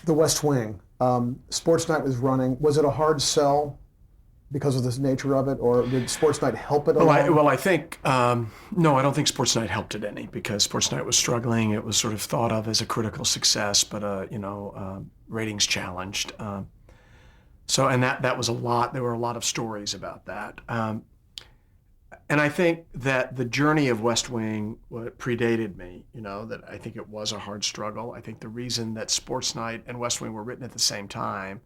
The West Wing. Sports Night was running. Was it a hard sell because of the nature of it, or did Sports Night help it Well, I along? well, I think no, I don't think Sports Night helped it any because Sports Night was struggling. It was sort of thought of as a critical success, but ratings challenged. So, and that was a lot. There were a lot of stories about that. And I think that the journey of West Wing predated me. That I think it was a hard struggle. I think the reason that Sports Night and West Wing were written at the same time,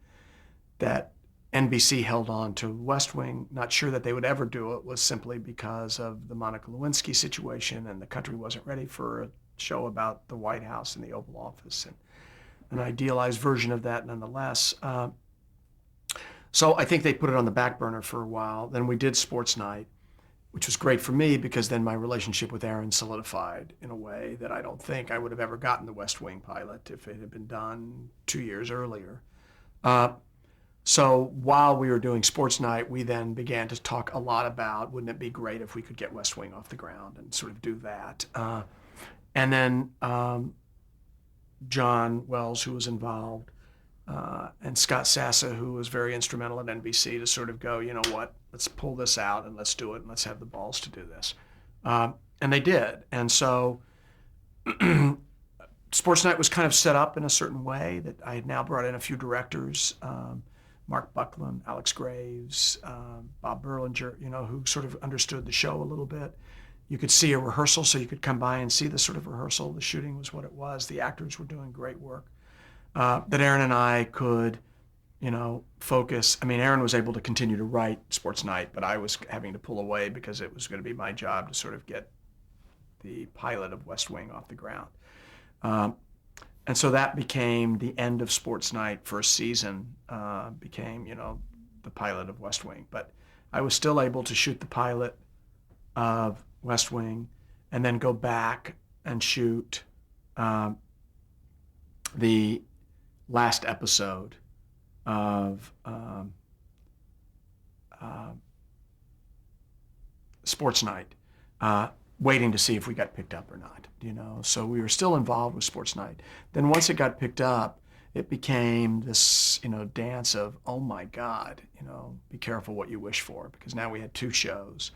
that NBC held on to West Wing, not sure that they would ever do it, was simply because of the Monica Lewinsky situation, and the country wasn't ready for a show about the White House and the Oval Office, and an idealized version of that nonetheless. So I think they put it on the back burner for a while. Then we did Sports Night, which was great for me because then my relationship with Aaron solidified in a way that I don't think I would have ever gotten the West Wing pilot if it had been done 2 years earlier. Uh, so while we were doing Sports Night, we then began to talk a lot about wouldn't it be great if we could get West Wing off the ground and sort of do that. And then John Wells, who was involved, and Scott Sassa, who was very instrumental at NBC, to sort of go, you know what, let's pull this out and let's do it and let's have the balls to do this. And they did. And so Sports Night was kind of set up in a certain way that I had now brought in a few directors, Mark Buckland, Alex Graves, Bob Berlinger, who sort of understood the show a little bit. You could see a rehearsal, so you could come by and see the sort of rehearsal. The shooting was what it was. The actors were doing great work. That Aaron and I could, focus. I mean, Aaron was able to continue to write Sports Night, but I was having to pull away because it was going to be my job to sort of get the pilot of West Wing off the ground. And so that became the end of Sports Night. First season became, the pilot of West Wing. But I was still able to shoot the pilot of West Wing and then go back and shoot the last episode of Sports Night, waiting to see if we got picked up or not. So we were still involved with Sports Night. Then once it got picked up, it became this, dance of, oh my God, be careful what you wish for, because now we had two shows.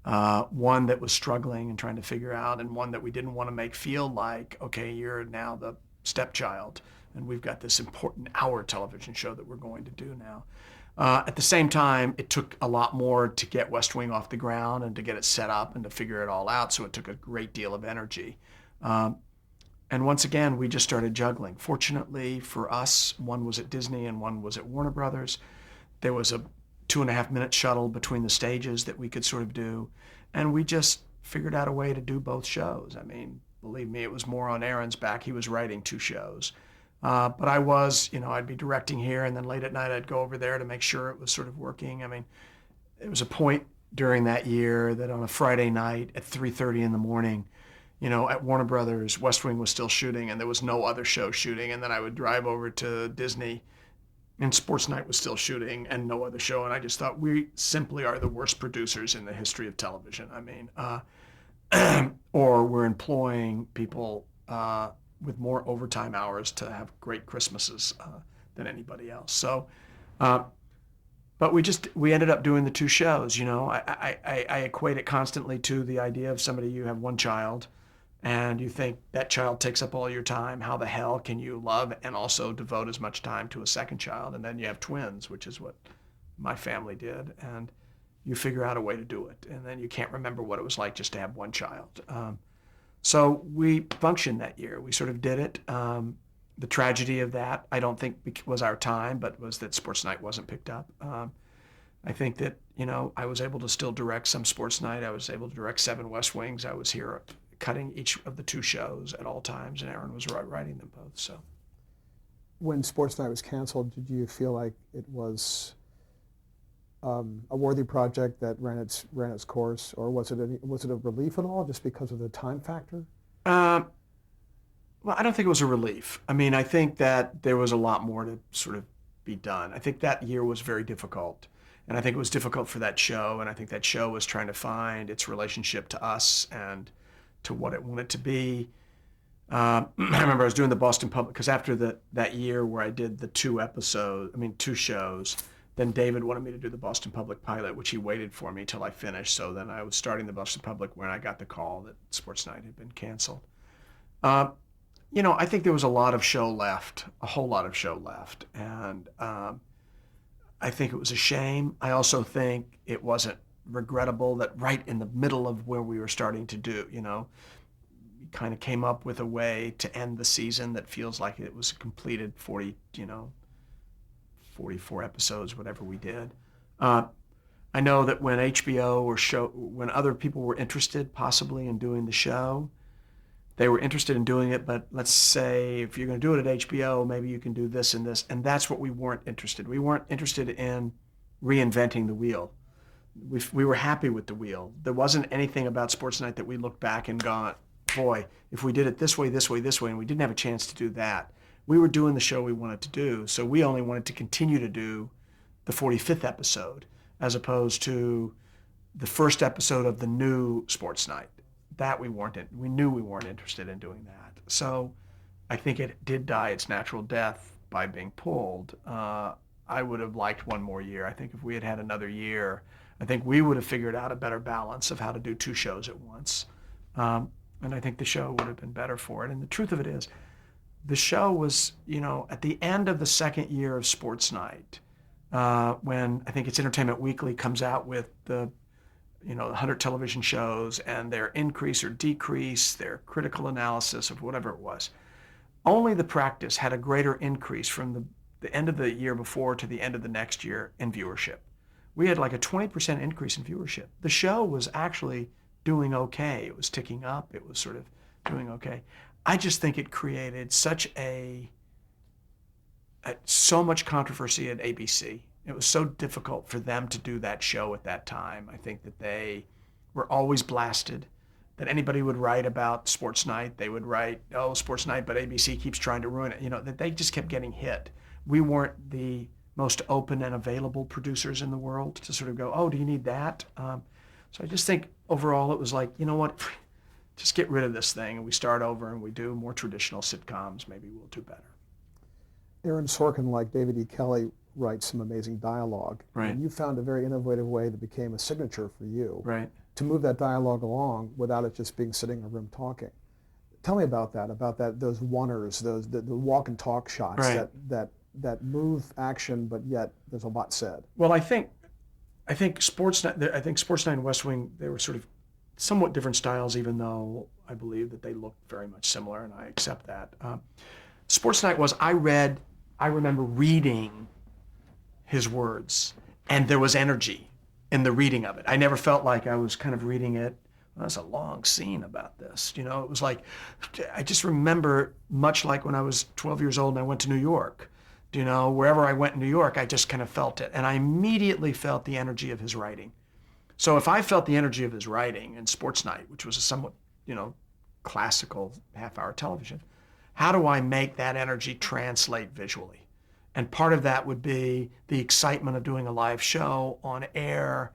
One that was struggling and trying to figure out, and one that we didn't want to make feel like, okay, you're now the stepchild, and we've got this important hour television show that we're going to do now. At the same time, it took a lot more to get West Wing off the ground and to get it set up and to figure it all out, so it took a great deal of energy. And once again, we just started juggling. Fortunately for us, one was at Disney and one was at Warner Brothers. There was a 2.5 minute shuttle between the stages that we could sort of do, and we just figured out a way to do both shows. I mean, believe me, it was more on Aaron's back. He was writing two shows. But I was, I'd be directing here, and then late at night I'd go over there to make sure it was sort of working. I mean, there was a point during that year that on a Friday night at 3:30 in the morning, at Warner Brothers, West Wing was still shooting, and there was no other show shooting. And then I would drive over to Disney, and Sports Night was still shooting, and no other show. And I just thought, we simply are the worst producers in the history of television. I mean, or we're employing people with more overtime hours to have great Christmases than anybody else. So, but we ended up doing the two shows. I equate it constantly to the idea of somebody, you have one child, and you think that child takes up all your time. How the hell can you love and also devote as much time to a second child? And then you have twins, which is what my family did, and you figure out a way to do it, and then you can't remember what it was like just to have one child. So we functioned that year. We sort of did it. The tragedy of that, I don't think was our time, but was that Sports Night wasn't picked up. I think that, I was able to still direct some Sports Night. I was able to direct 7 West Wings. I was here cutting each of the two shows at all times, and Aaron was writing them both. So When Sports Night was canceled, did you feel like it was a worthy project that ran its course, or was it a relief at all, just because of the time factor? uh, well, I don't think it was a relief. I mean, I think that there was a lot more to sort of be done. I think that year was very difficult. And I think it was difficult for that show. And I think that show was trying to find its relationship to us and to what it wanted to be. I remember I was doing the Boston Public, because after that year where I did the two shows, then David wanted me to do the Boston Public pilot, which he waited for me till I finished. So then I was starting the Boston Public when I got the call that Sports Night had been canceled. Uh, I think there was a lot of show left, a whole lot of show left. And I think it was a shame. I also think it wasn't regrettable that right in the middle of where we were starting to do, we kind of came up with a way to end the season that feels like it was completed 44 episodes, whatever we did. I know that when when other people were interested possibly in doing the show, they were interested in doing it, but let's say if you're going to do it at HBO, maybe you can do this and this. And that's what we weren't interested. We weren't interested in reinventing the wheel. We were happy with the wheel. There wasn't anything about Sports Night that we looked back and gone, boy, if we did it this way, and we didn't have a chance to do that. We were doing the show we wanted to do, so we only wanted to continue to do the 45th episode as opposed to the first episode of the new Sports Night. That we knew we weren't interested in doing that. So I think it did die its natural death by being pulled. I would have liked one more year. I think if we had had another year, I think we would have figured out a better balance of how to do two shows at once. And I think the show would have been better for it. And the truth of it is, the show was, at the end of the second year of Sports Night, when I think it's Entertainment Weekly comes out with the 100 television shows and their increase or decrease, their critical analysis of whatever it was. Only The Practice had a greater increase from the end of the year before to the end of the next year in viewership. We had like a 20% increase in viewership. The show was actually doing okay. It was ticking up. It was sort of doing okay. I just think it created so much controversy at ABC. It was so difficult for them to do that show at that time. I think that they were always blasted, that anybody would write about Sports Night. They would write, oh, Sports Night, but ABC keeps trying to ruin it. That they just kept getting hit. We weren't the most open and available producers in the world to sort of go, oh, do you need that? So I just think overall it was like, you know what, just get rid of this thing and we start over and we do more traditional sitcoms. Maybe we'll do better. Aaron Sorkin, like David E. Kelley, writes some amazing dialogue. Right. And you found a very innovative way that became a signature for you. Right. To move that dialogue along without it just being sitting in a room talking. Tell me about that, those oneers, the walk and talk shots right. that move action, but yet there's a lot said. Well, I think Sports Night and West Wing, they were sort of somewhat different styles, even though I believe that they looked very much similar, and I accept that. Sports Night was, I remember reading his words, and there was energy in the reading of it. I never felt like I was kind of reading it. Well, that's a long scene about this. It was like, I just remember much like when I was 12 years old and I went to New York. Wherever I went in New York, I just kind of felt it. And I immediately felt the energy of his writing. So if I felt the energy of his writing in Sports Night, which was a somewhat, classical half-hour television, how do I make that energy translate visually? And part of that would be the excitement of doing a live show on air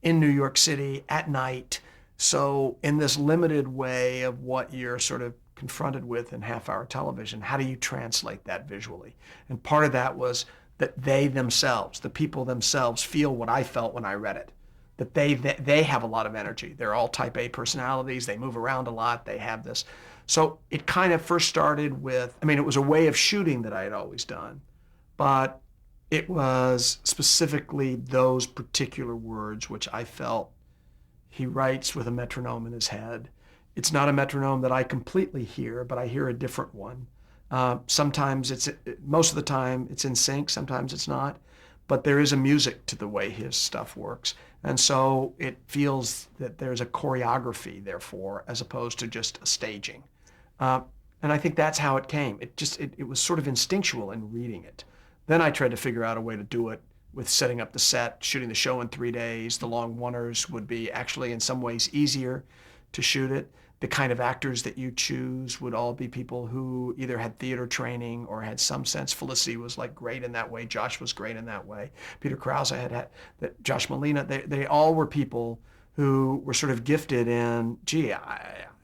in New York City at night. So in this limited way of what you're sort of confronted with in half-hour television, how do you translate that visually? And part of that was that they themselves, the people themselves, feel what I felt when I read it. That they have a lot of energy. They're all type A personalities. They move around a lot. They have this. So it kind of first started with, it was a way of shooting that I had always done, but it was specifically those particular words which I felt he writes with a metronome in his head. It's not a metronome that I completely hear, but I hear a different one. Sometimes most of the time it's in sync, sometimes it's not, but there is a music to the way his stuff works. And so it feels that there's a choreography, therefore, as opposed to just a staging. And I think that's how it came. It was sort of instinctual in reading it. Then I tried to figure out a way to do it with setting up the set, shooting the show in 3 days. The long oneers would be actually in some ways easier to shoot it. The kind of actors that you choose would all be people who either had theater training or had some sense. Felicity was like great in that way. Josh was great in that way. Peter Krause had that. Josh Molina. They all were people who were sort of gifted in,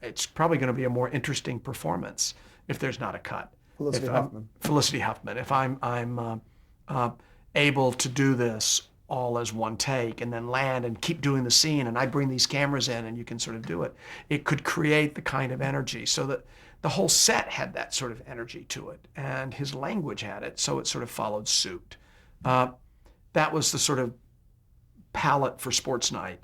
it's probably going to be a more interesting performance if there's not a cut. Felicity Huffman. Felicity Huffman. If I'm able to do this all as one take and then land and keep doing the scene, and I bring these cameras in and you can sort of do it, it could create the kind of energy so that the whole set had that sort of energy to it, and his language had it, so it sort of followed suit. That was the sort of palette for Sports Night.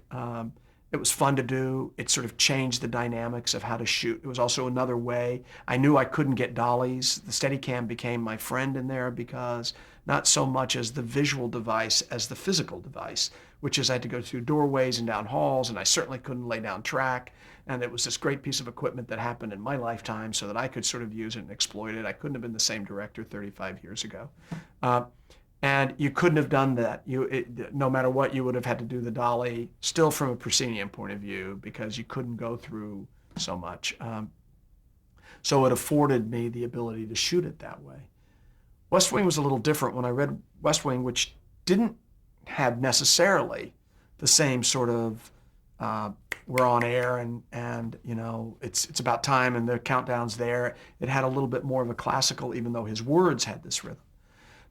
It was fun to do. It sort of changed the dynamics of how to shoot. It was also another way. I knew I couldn't get dollies. The Steadicam became my friend in there because not so much as the visual device as the physical device, which is I had to go through doorways and down halls, and I certainly couldn't lay down track. And it was this great piece of equipment that happened in my lifetime so that I could sort of use it and exploit it. I couldn't have been the same director 35 years ago. And you couldn't have done that. No matter what, you would have had to do the dolly still from a proscenium point of view because you couldn't go through so much. So it afforded me the ability to shoot it that way. West Wing was a little different. When I read West Wing, which didn't have necessarily the same sort of we're on air and you know it's about time and the countdown's there. It had a little bit more of a classical, even though his words had this rhythm.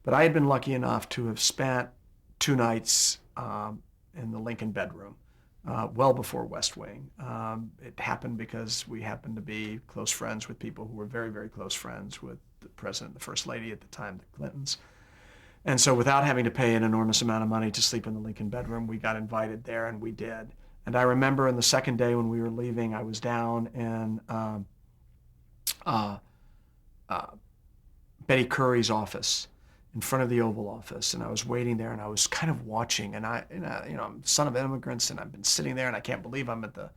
But I had been lucky enough to have spent 2 nights in the Lincoln bedroom, well before West Wing. It happened because we happened to be close friends with people who were very, very close friends with the president and the first lady at the time, the Clintons. And so without having to pay an enormous amount of money to sleep in the Lincoln bedroom, we got invited there, and we did. And I remember on the second day when we were leaving, I was down in Betty Curry's office, in front of the Oval Office, and I was waiting there, and I was kind of watching, and I'm the son of immigrants, and I've been sitting there, and I can't believe I'm at the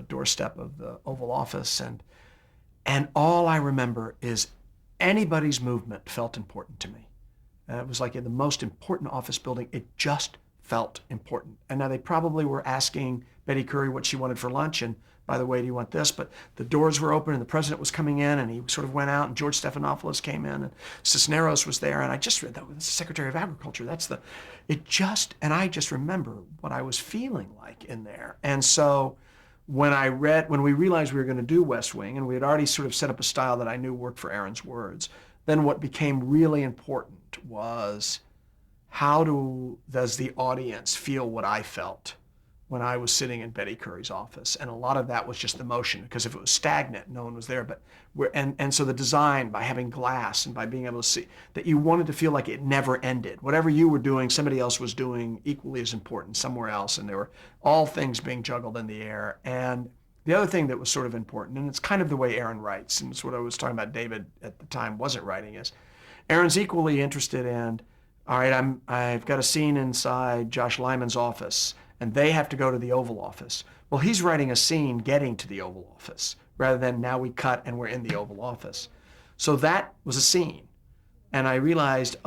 doorstep of the Oval Office, and all I remember is anybody's movement felt important to me. It was like in the most important office building, it just felt important. And now they probably were asking Betty Curry what she wanted for lunch, and by the way, do you want this? But the doors were open and the president was coming in and he sort of went out and George Stephanopoulos came in and Cisneros was there. And I just read that was the Secretary of Agriculture. And I just remember what I was feeling like in there. And so when we realized we were going to do West Wing and we had already sort of set up a style that I knew worked for Aaron's words, then what became really important was how does the audience feel what I felt when I was sitting in Betty Curry's office. And a lot of that was just the motion, because if it was stagnant, no one was there. But so the design, by having glass and by being able to see, that you wanted to feel like it never ended. Whatever you were doing, somebody else was doing equally as important somewhere else. And there were all things being juggled in the air. And the other thing that was sort of important, and it's kind of the way Aaron writes, and it's what I was talking about David at the time wasn't writing, is Aaron's equally interested in, all right, I've got a scene inside Josh Lyman's office, and they have to go to the Oval Office. Well, he's writing a scene getting to the Oval Office, rather than now we cut and we're in the Oval Office. So that was a scene. And I realized,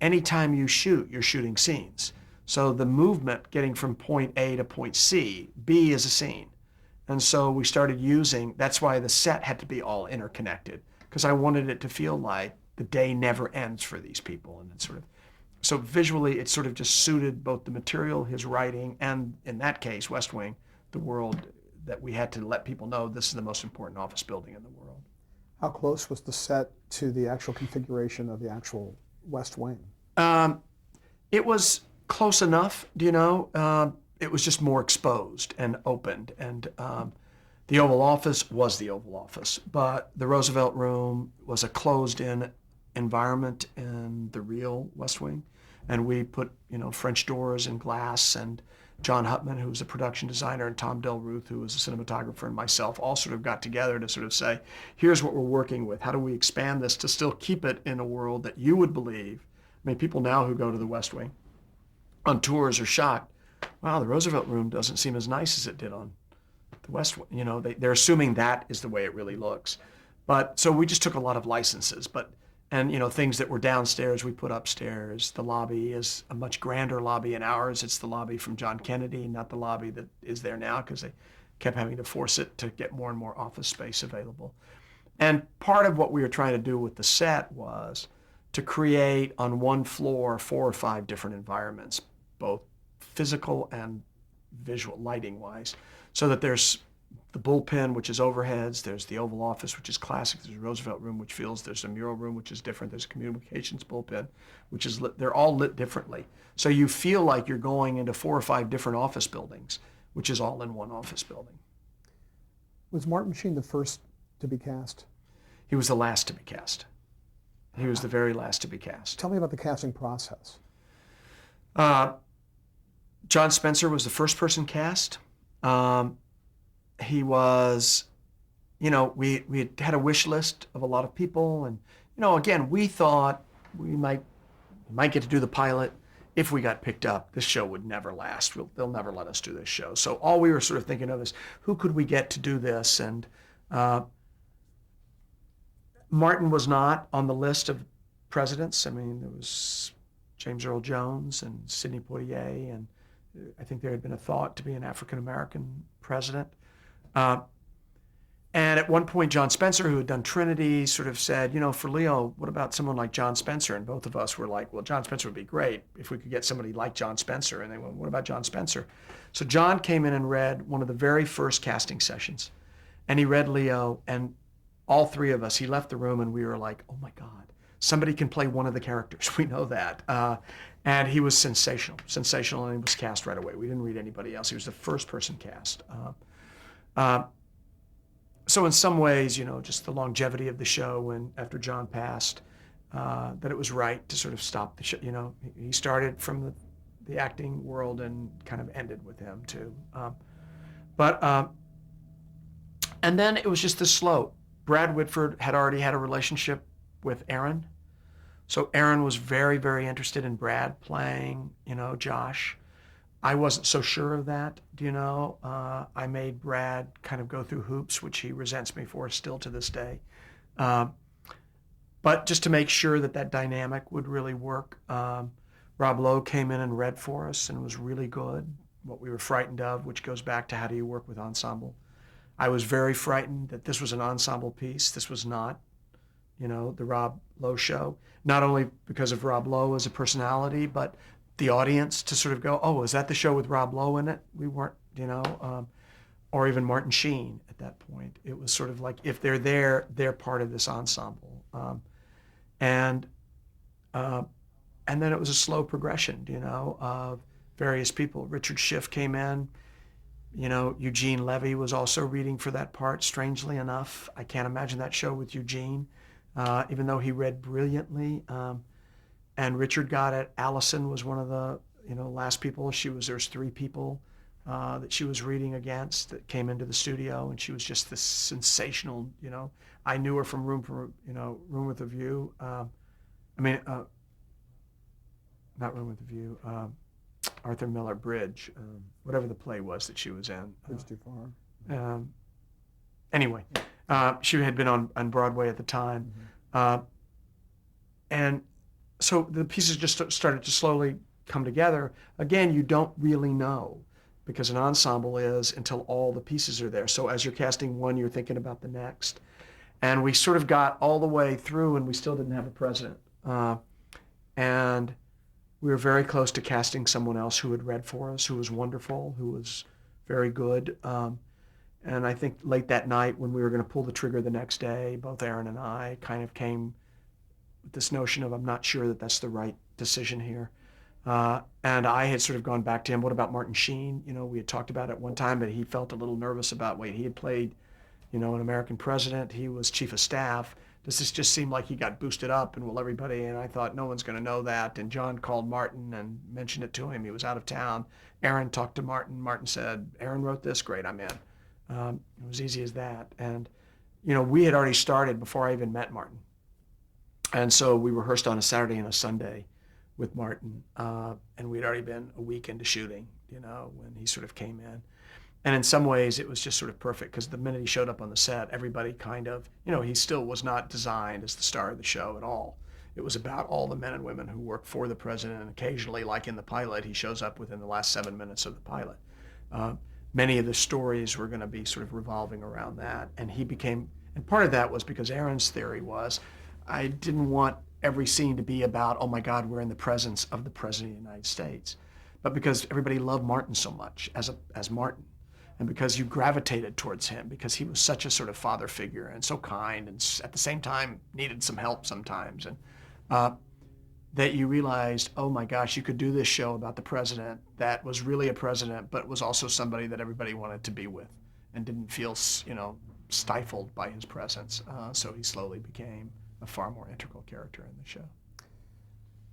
anytime you shoot, you're shooting scenes. So the movement getting from point A to point C, B is a scene. And so we started that's why the set had to be all interconnected, because I wanted it to feel like the day never ends for these people. And so visually, it sort of just suited both the material, his writing, and in that case, West Wing, the world that we had to let people know this is the most important office building in the world. How close was the set to the actual configuration of the actual West Wing? It was close enough, it was just more exposed and opened. And the Oval Office was the Oval Office, but the Roosevelt Room was a closed-in environment in the real West Wing. And we put, French doors and glass, and John Hutman, who was a production designer, and Tom Del Ruth, who was a cinematographer, and myself all sort of got together to sort of say, here's what we're working with. How do we expand this to still keep it in a world that you would believe? I mean, people now who go to the West Wing on tours are shocked. Wow, the Roosevelt Room doesn't seem as nice as it did on the West Wing. They're assuming that is the way it really looks. But so we just took a lot of licenses, and things that were downstairs we put upstairs. The lobby is a much grander lobby in ours. It's the lobby from John Kennedy, not the lobby that is there now, because they kept having to force it to get more and more office space available. And part of what we were trying to do with the set was to create on one floor 4 or 5 different environments, both physical and visual lighting wise, so that there's the bullpen, which is overheads. There's the Oval Office, which is classic. There's a Roosevelt room, which feels. There's a mural room, which is different. There's a communications bullpen, which is lit. They're all lit differently. So you feel like you're going into 4 or 5 different office buildings, which is all in one office building. Was Martin Sheen the first to be cast? He was the last to be cast. He was the very last to be cast. Tell me about the casting process. John Spencer was the first person cast. He was, we had a wish list of a lot of people, and again, we thought we might get to do the pilot. If we got picked up, this show would never last. They'll never let us do this show. So all we were sort of thinking of is, who could we get to do this? And Martin was not on the list of presidents. I mean, there was James Earl Jones and Sidney Poitier, and I think there had been a thought to be an African-American president. And at one point, John Spencer, who had done Trinity, sort of said, for Leo, what about someone like John Spencer? And both of us were like, well, John Spencer would be great if we could get somebody like John Spencer. And they went, what about John Spencer? So John came in and read one of the very first casting sessions. And he read Leo, and all 3 of us, he left the room, and we were like, oh my God, somebody can play one of the characters. We know that. And he was sensational, and he was cast right away. We didn't read anybody else. He was the first person cast. So in some ways, just the longevity of the show, and after John passed, that it was right to sort of stop the show. He started from the acting world and kind of ended with him too. And then it was just this slow. Brad Whitford had already had a relationship with Aaron. So Aaron was very, very interested in Brad playing, Josh. I wasn't so sure of that, I made Brad kind of go through hoops, which he resents me for still to this day. But just to make sure that dynamic would really work, Rob Lowe came in and read for us and was really good. What we were frightened of, which goes back to how do you work with ensemble. I was very frightened that this was an ensemble piece. This was not, the Rob Lowe show. Not only because of Rob Lowe as a personality, but the audience to sort of go, oh, is that the show with Rob Lowe in it? We weren't, or even Martin Sheen at that point. It was sort of like, if they're there, they're part of this ensemble. And then it was a slow progression, of various people. Richard Schiff came in. Eugene Levy was also reading for that part, strangely enough. I can't imagine that show with Eugene, even though he read brilliantly. And Richard got it. Allison was one of the, last people. There's 3 people that she was reading against that came into the studio, and she was just this sensational, I knew her from Room with a View. Not Room with a View, Arthur Miller Bridge, whatever the play was that she was in. Bridge Too Far. Anyway, she had been on Broadway at the time. And so the pieces just started to slowly come together. Again, you don't really know, because an ensemble is until all the pieces are there. So as you're casting one, you're thinking about the next. And we sort of got all the way through, and we still didn't have a president. And we were very close to casting someone else who had read for us, who was wonderful, who was very good. And I think late that night, when we were going to pull the trigger the next day, both Aaron and I kind of came with this notion of, I'm not sure that that's the right decision here. And I had sort of gone back to him, what about Martin Sheen? We had talked about it one time, but he felt a little nervous about, he had played, an American president. He was chief of staff. Does this just seem like he got boosted up, and will everybody? And I thought, no one's going to know that. And John called Martin and mentioned it to him. He was out of town. Aaron talked to Martin. Martin said, Aaron wrote this, great, I'm in. It was easy as that. And, we had already started before I even met Martin. And so we rehearsed on a Saturday and a Sunday with Martin. And we'd already been a week into shooting, when he sort of came in. And in some ways, it was just sort of perfect, because the minute he showed up on the set, everybody kind of, he still was not designed as the star of the show at all. It was about all the men and women who work for the president, and occasionally, like in the pilot, he shows up within the last 7 minutes of the pilot. Many of the stories were going to be sort of revolving around that. And and part of that was because Aaron's theory was, I didn't want every scene to be about, oh my God, we're in the presence of the President of the United States. but because everybody loved Martin so much as Martin, and because you gravitated towards him because he was such a sort of father figure and so kind, and at the same time needed some help sometimes, and that you realized, oh my gosh, you could do this show about the president that was really a president, but was also somebody that everybody wanted to be with and didn't feel, stifled by his presence. So he slowly became a far more integral character in the show.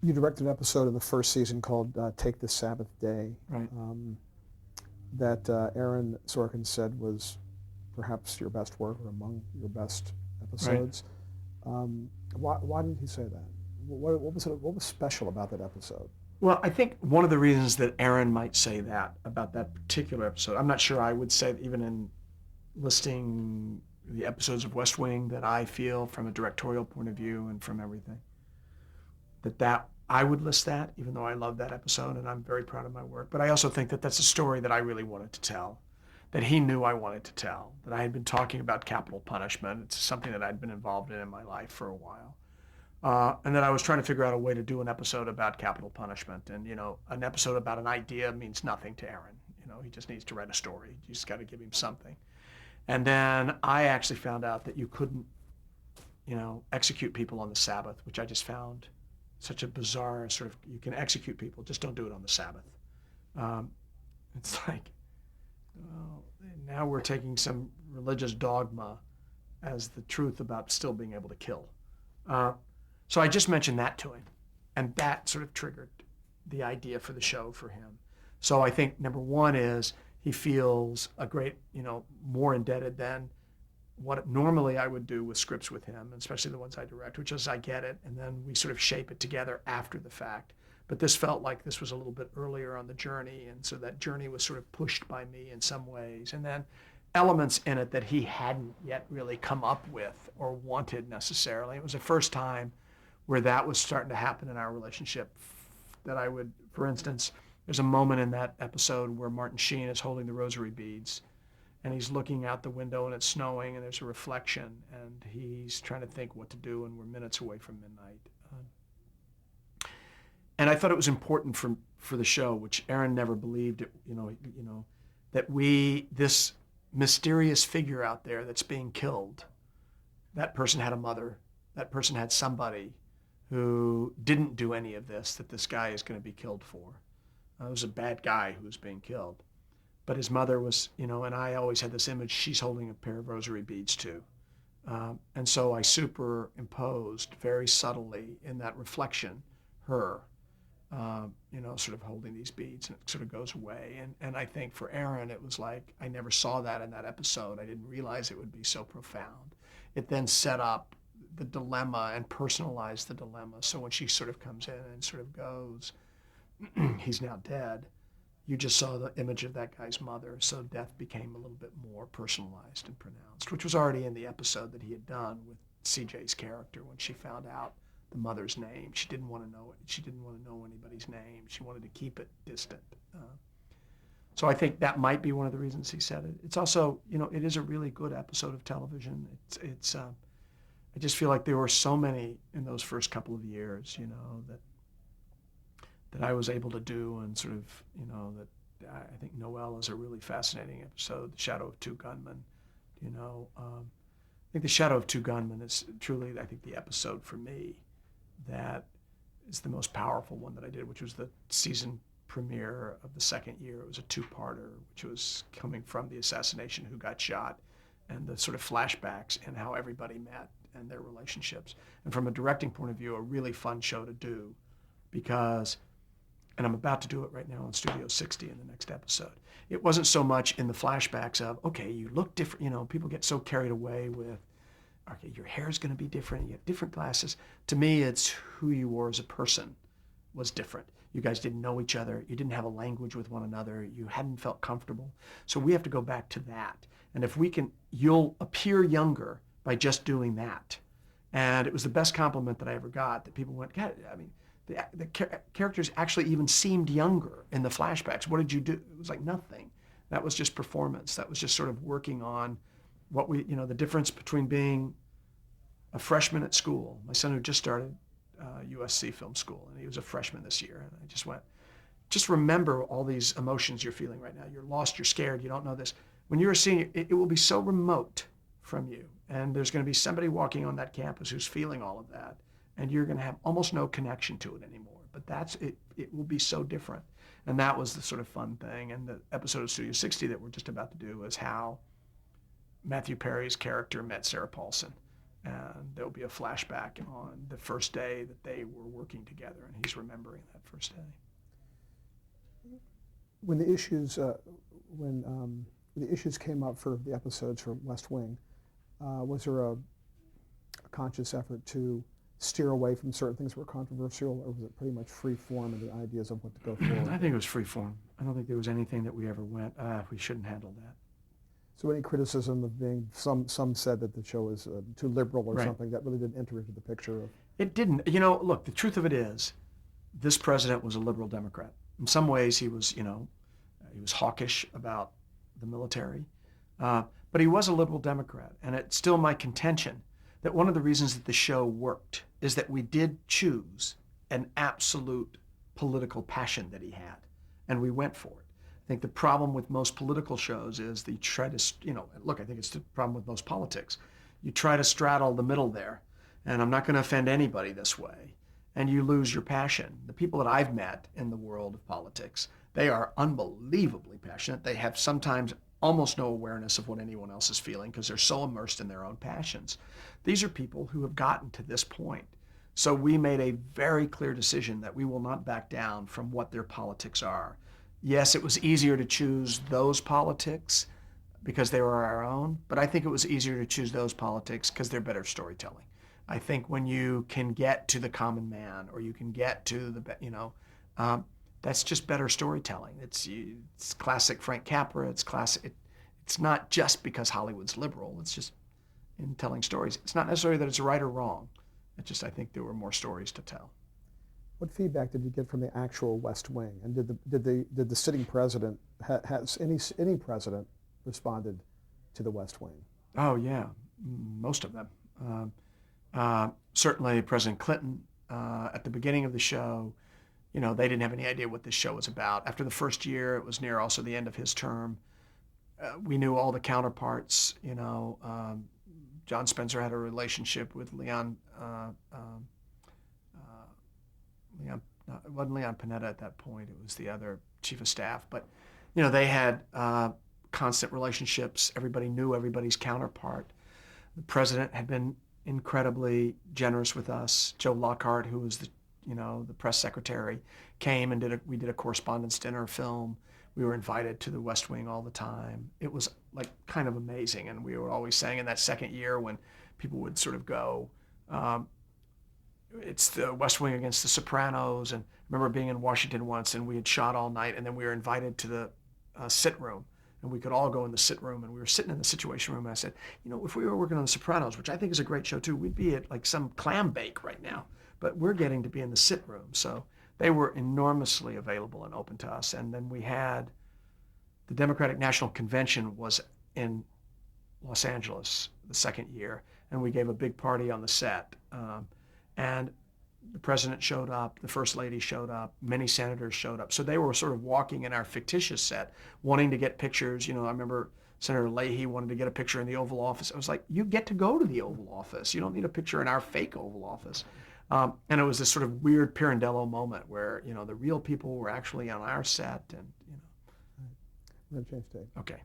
You directed an episode of the first season called Take the Sabbath Day. Right. That Aaron Sorkin said was perhaps your best work or among your best episodes. Right. Why did he say that? What was special about that episode? Well, I think one of the reasons that Aaron might say that about that particular episode, I'm not sure I would say even in listing the episodes of West Wing that I feel from a directorial point of view and from everything, that I would list that, even though I love that episode and I'm very proud of my work. But I also think that that's a story that I really wanted to tell, that he knew I wanted to tell, that I had been talking about capital punishment. It's something that I'd been involved in my life for a while. And that I was trying to figure out a way to do an episode about capital punishment. And, an episode about an idea means nothing to Aaron. He just needs to write a story. You just got to give him something. And then I actually found out that you couldn't, execute people on the Sabbath, which I just found such a bizarre sort of, you can execute people, just don't do it on the Sabbath. It's like, well, now we're taking some religious dogma as the truth about still being able to kill. So I just mentioned that to him, and that sort of triggered the idea for the show for him. So I think number one is he feels a great, more indebted than what normally I would do with scripts with him, especially the ones I direct, which is I get it, and then we sort of shape it together after the fact. But this felt like this was a little bit earlier on the journey, and so that journey was sort of pushed by me in some ways. And then elements in it that he hadn't yet really come up with or wanted necessarily. It was the first time where that was starting to happen in our relationship, that I would, for instance, there's a moment in that episode where Martin Sheen is holding the rosary beads, and he's looking out the window and it's snowing and there's a reflection, and he's trying to think what to do, and we're minutes away from midnight. And I thought it was important for the show, which Aaron never believed it, that this mysterious figure out there that's being killed, that person had a mother, that person had somebody who didn't do any of this, that this guy is going to be killed for. It was a bad guy who was being killed. But his mother was, and I always had this image, she's holding a pair of rosary beads too. And so I superimposed very subtly in that reflection her, sort of holding these beads, and it sort of goes away. And I think for Aaron, it was like, I never saw that in that episode. I didn't realize it would be so profound. It then set up the dilemma and personalized the dilemma. So when she sort of comes in and sort of goes, he's now dead, you just saw the image of that guy's mother. So death became a little bit more personalized and pronounced, which was already in the episode that he had done with CJ's character when she found out the mother's name. She didn't want to know it. She didn't want to know anybody's name. She wanted to keep it distant. So I think that might be one of the reasons he said it. It's also, it is a really good episode of television. It's I just feel like there were so many in those first couple of years, that I was able to do, and sort of, that I think Noelle is a really fascinating episode. The Shadow of Two Gunmen, I think The Shadow of Two Gunmen is truly, I think, the episode for me that is the most powerful one that I did, which was the season premiere of the second year. It was a two-parter, which was coming from the assassination, who got shot, and the sort of flashbacks and how everybody met and their relationships. And from a directing point of view, a really fun show to do, because, and I'm about to do it right now in Studio 60 in the next episode, it wasn't so much in the flashbacks of, okay, you look different, people get so carried away with, okay, your hair's going to be different, you have different glasses. To me, it's who you were as a person was different. You guys didn't know each other. You didn't have a language with one another. You hadn't felt comfortable. So we have to go back to that. And if we can, you'll appear younger by just doing that. And it was the best compliment that I ever got, that people went, God, I mean, the characters actually even seemed younger in the flashbacks. What did you do? It was like nothing. That was just performance. That was just sort of working on what we, the difference between being a freshman at school. My son who just started USC film school, and he was a freshman this year. And I just went, just remember all these emotions you're feeling right now. You're lost, you're scared, you don't know this. When you're a senior, it will be so remote from you. And there's going to be somebody walking on that campus who's feeling all of that. And you're going to have almost no connection to it anymore. But that's it. It will be so different. And that was the sort of fun thing. And the episode of Studio 60 that we're just about to do is how Matthew Perry's character met Sarah Paulson. And there'll be a flashback on the first day that they were working together. And he's remembering that first day. When the issues the issues came up for the episodes for West Wing, was there a conscious effort to steer away from certain things that were controversial, or was it pretty much free form in the ideas of what to go forward? I think it was free form. I don't think there was anything that we ever went, we shouldn't handle that. So any criticism of being, some said that the show was too liberal or Right. something, that really didn't enter into the picture of... It didn't. You know, look, the truth of it is, this president was a liberal Democrat. In some ways, he was, he was hawkish about the military, but he was a liberal Democrat. And it's still my contention that one of the reasons that the show worked is that we did choose an absolute political passion that he had, and we went for it. I think the problem with most political shows is they try to, look, I think it's the problem with most politics. You try to straddle the middle there, and I'm not going to offend anybody this way, and you lose your passion. The people that I've met in the world of politics, they are unbelievably passionate. They have sometimes almost no awareness of what anyone else is feeling because they're so immersed in their own passions. These are people who have gotten to this point. So we made a very clear decision that we will not back down from what their politics are. Yes, it was easier to choose those politics because they were our own, but I think it was easier to choose those politics because they're better storytelling. I think when you can get to the common man, or you can get to the, that's just better storytelling. It's classic Frank Capra. It's classic. It's not just because Hollywood's liberal. It's just in telling stories. It's not necessarily that it's right or wrong. It's just I think there were more stories to tell. What feedback did you get from the actual West Wing? And did the sitting president, has any president responded to the West Wing? Oh yeah, most of them. Certainly President Clinton, at the beginning of the show, they didn't have any idea what this show was about. After the first year, it was near also the end of his term. We knew all the counterparts. John Spencer had a relationship with Leon. It wasn't Leon Panetta at that point. It was the other chief of staff. But they had constant relationships. Everybody knew everybody's counterpart. The president had been incredibly generous with us. Joe Lockhart, who was the press secretary, came and we did a correspondence dinner film. We were invited to the West Wing all the time. It was like kind of amazing. And we were always saying in that second year when people would sort of go, it's the West Wing against the Sopranos. And I remember being in Washington once and we had shot all night, and then we were invited to the sit room. And we could all go in the sit room, and we were sitting in the Situation Room. And I said, if we were working on The Sopranos, which I think is a great show too, we'd be at like some clam bake right now. But we're getting to be in the sit room. So they were enormously available and open to us. And then we had the Democratic National Convention was in Los Angeles the second year, and we gave a big party on the set. And the president showed up, the first lady showed up, many senators showed up. So they were sort of walking in our fictitious set, wanting to get pictures. I remember Senator Leahy wanted to get a picture in the Oval Office. I was like, you get to go to the Oval Office. You don't need a picture in our fake Oval Office. And it was this sort of weird Pirandello moment where, the real people were actually on our set. And, We're going to change tape. Okay.